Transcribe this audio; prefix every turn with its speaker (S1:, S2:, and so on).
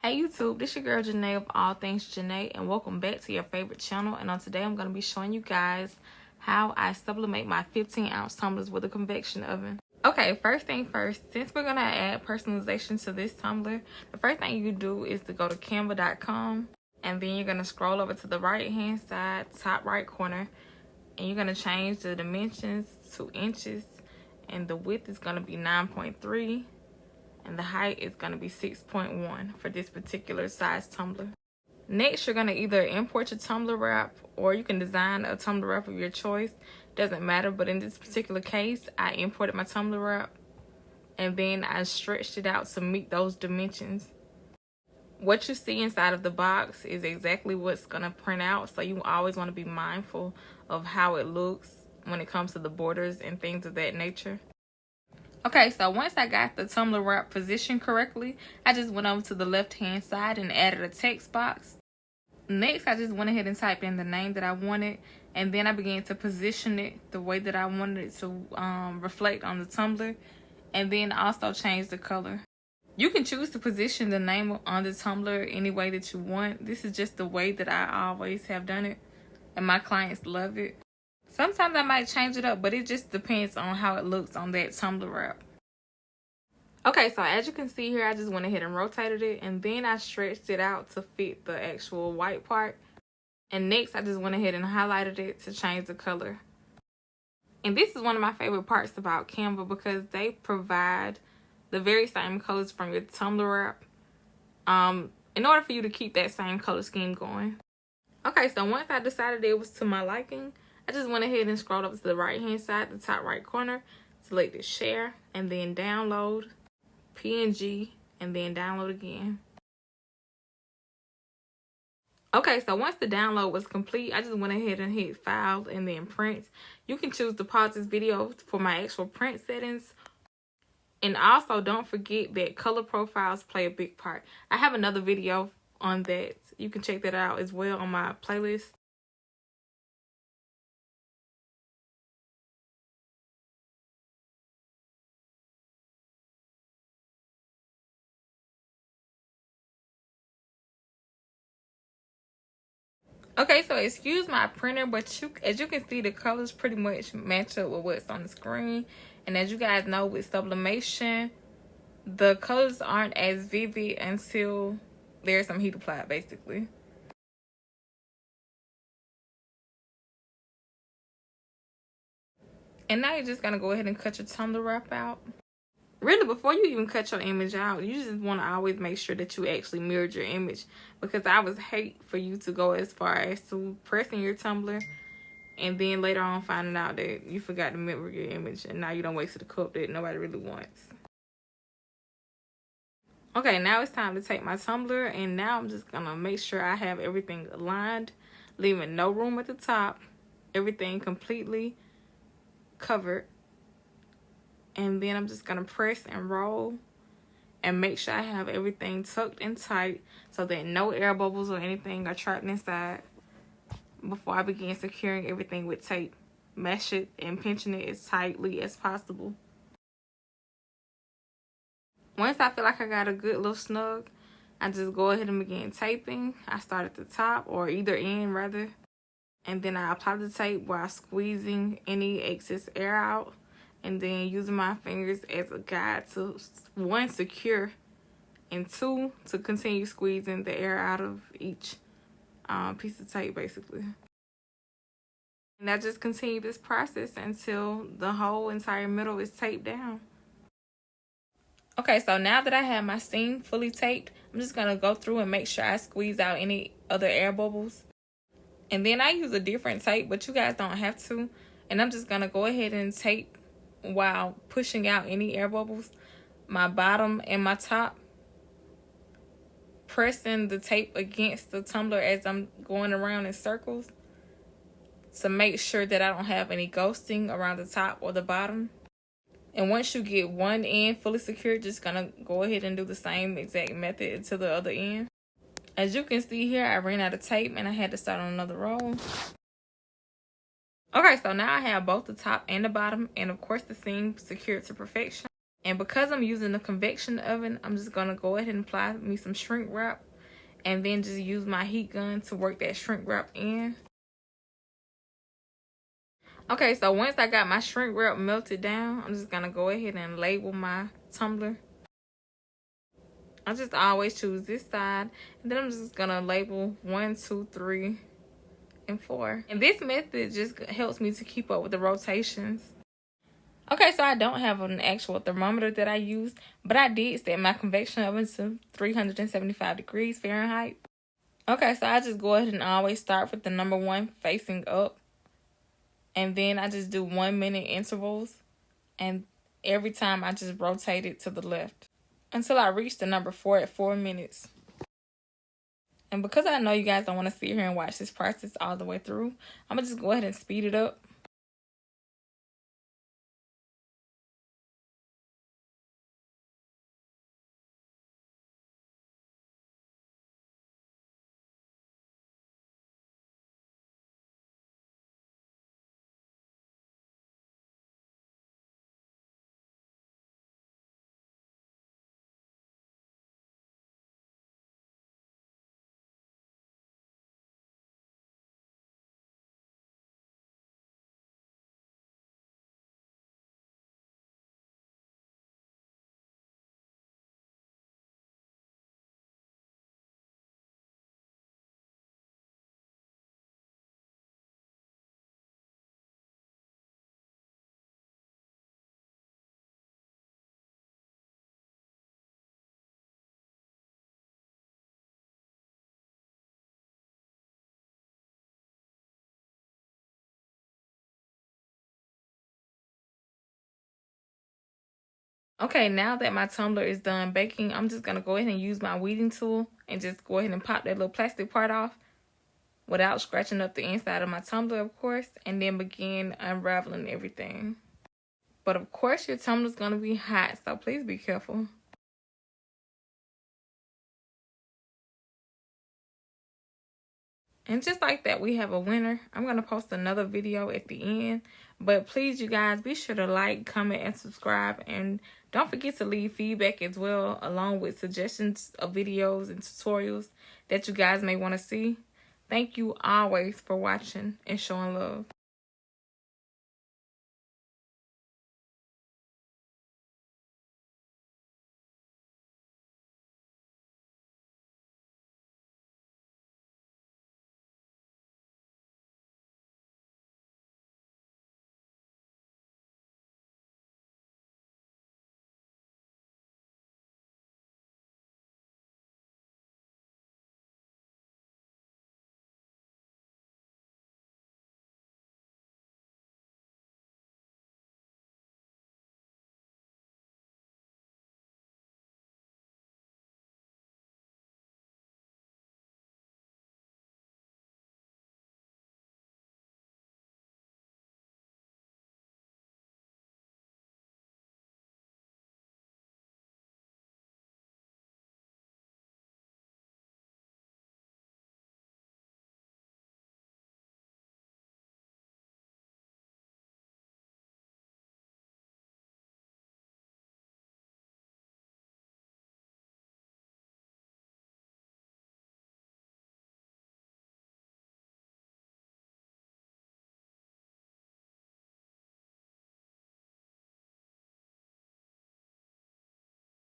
S1: Hey YouTube, this your girl Janae of All Things Janae, and welcome back to your favorite channel. And on today I'm going to be showing you guys how I sublimate my 15-ounce tumblers with a convection oven. Okay, first thing first, since we're going to add personalization to this tumbler, the first thing you do is to go to canva.com, and then you're going to scroll over to the right hand side, top right corner, and you're going to change the dimensions to inches, and the width is going to be 9.3. and the height is going to be 6.1 for this particular size tumbler. Next, you're going to either import your tumbler wrap or you can design a tumbler wrap of your choice. Doesn't matter, but in this particular case, I imported my tumbler wrap and then I stretched it out to meet those dimensions. What you see inside of the box is exactly what's going to print out, so you always want to be mindful of how it looks when it comes to the borders and things of that nature. Okay, so once I got the tumbler wrap positioned correctly, I just went over to the left hand side and added a text box. Next, I just went ahead and typed in the name that I wanted, and then I began to position it the way that I wanted it to reflect on the tumbler, and then also change the color. You can choose to position the name on the tumbler any way that you want. This is just the way that I always have done it, and my clients love it. Sometimes I might change it up, but it just depends on how it looks on that tumbler wrap. Okay, so as you can see here, I just went ahead and rotated it, and then I stretched it out to fit the actual white part. And next, I just went ahead and highlighted it to change the color. And this is one of my favorite parts about Canva, because they provide the very same colors from your tumbler wrap in order for you to keep that same color scheme going. Okay, so once I decided it was to my liking, I just went ahead and scrolled up to the right hand side, the top right corner, selected share, and then download, PNG, and then download again. Okay, so once the download was complete, I just went ahead and hit file and then print. You can choose to pause this video for my actual print settings. And also don't forget that color profiles play a big part. I have another video on that. You can check that out as well on my playlist. Okay, so excuse my printer, but as you can see, the colors pretty much match up with what's on the screen. And as you guys know, with sublimation, the colors aren't as vivid until there's some heat applied, basically. And now you're just gonna go ahead and cut your tumbler wrap out. Really, before you even cut your image out, you just want to always make sure that you actually mirrored your image, because I would hate for you to go as far as to pressing your tumbler and then later on finding out that you forgot to mirror your image, and now you don't wasted a cup that nobody really wants. Okay, now it's time to take my tumbler, and now I'm just gonna make sure I have everything aligned, leaving no room at the top, everything completely covered. And then I'm just going to press and roll and make sure I have everything tucked and tight so that no air bubbles or anything are trapped inside before I begin securing everything with tape. Mesh it and pinching it as tightly as possible. Once I feel like I got a good little snug, I just go ahead and begin taping. I start at the top, or either end rather, and then I apply the tape while squeezing any excess air out. And then using my fingers as a guide to, one, secure, and two, to continue squeezing the air out of each piece of tape, basically. And I just continue this process until the whole entire middle is taped down. Okay, so now that I have my seam fully taped, I'm just going to go through and make sure I squeeze out any other air bubbles. And then I use a different tape, but you guys don't have to. And I'm just going to go ahead and tape, while pushing out any air bubbles, my bottom and my top, pressing the tape against the tumbler as I'm going around in circles to make sure that I don't have any ghosting around the top or the bottom. And once you get one end fully secured, just gonna go ahead and do the same exact method to the other end. As you can see here, I ran out of tape and I had to start on another roll. Okay, so now I have both the top and the bottom, and of course the seam secured to perfection. And because I'm using a convection oven, I'm just going to go ahead and apply me some shrink wrap. And then just use my heat gun to work that shrink wrap in. Okay, so once I got my shrink wrap melted down, I'm just going to go ahead and label my tumbler. I just always choose this side. And then I'm just going to label 1, 2, 3, and 4. And this method just helps me to keep up with the rotations. Okay, so I don't have an actual thermometer that I use, but I did set my convection oven to 375 degrees Fahrenheit. Okay, so I just go ahead and always start with the number 1 facing up. And then I just do 1 minute intervals. And every time I just rotate it to the left until I reach the number 4 at 4 minutes. And because I know you guys don't want to sit here and watch this process all the way through, I'm going to just go ahead and speed it up. Okay, now that my tumbler is done baking, I'm just going to go ahead and use my weeding tool and just go ahead and pop that little plastic part off without scratching up the inside of my tumbler, of course, and then begin unraveling everything. But of course, your tumbler is going to be hot, so please be careful. And just like that, we have a winner. I'm going to post another video at the end. But please, you guys, be sure to like, comment, and subscribe. And don't forget to leave feedback as well, along with suggestions of videos and tutorials that you guys may want to see. Thank you always for watching and showing love.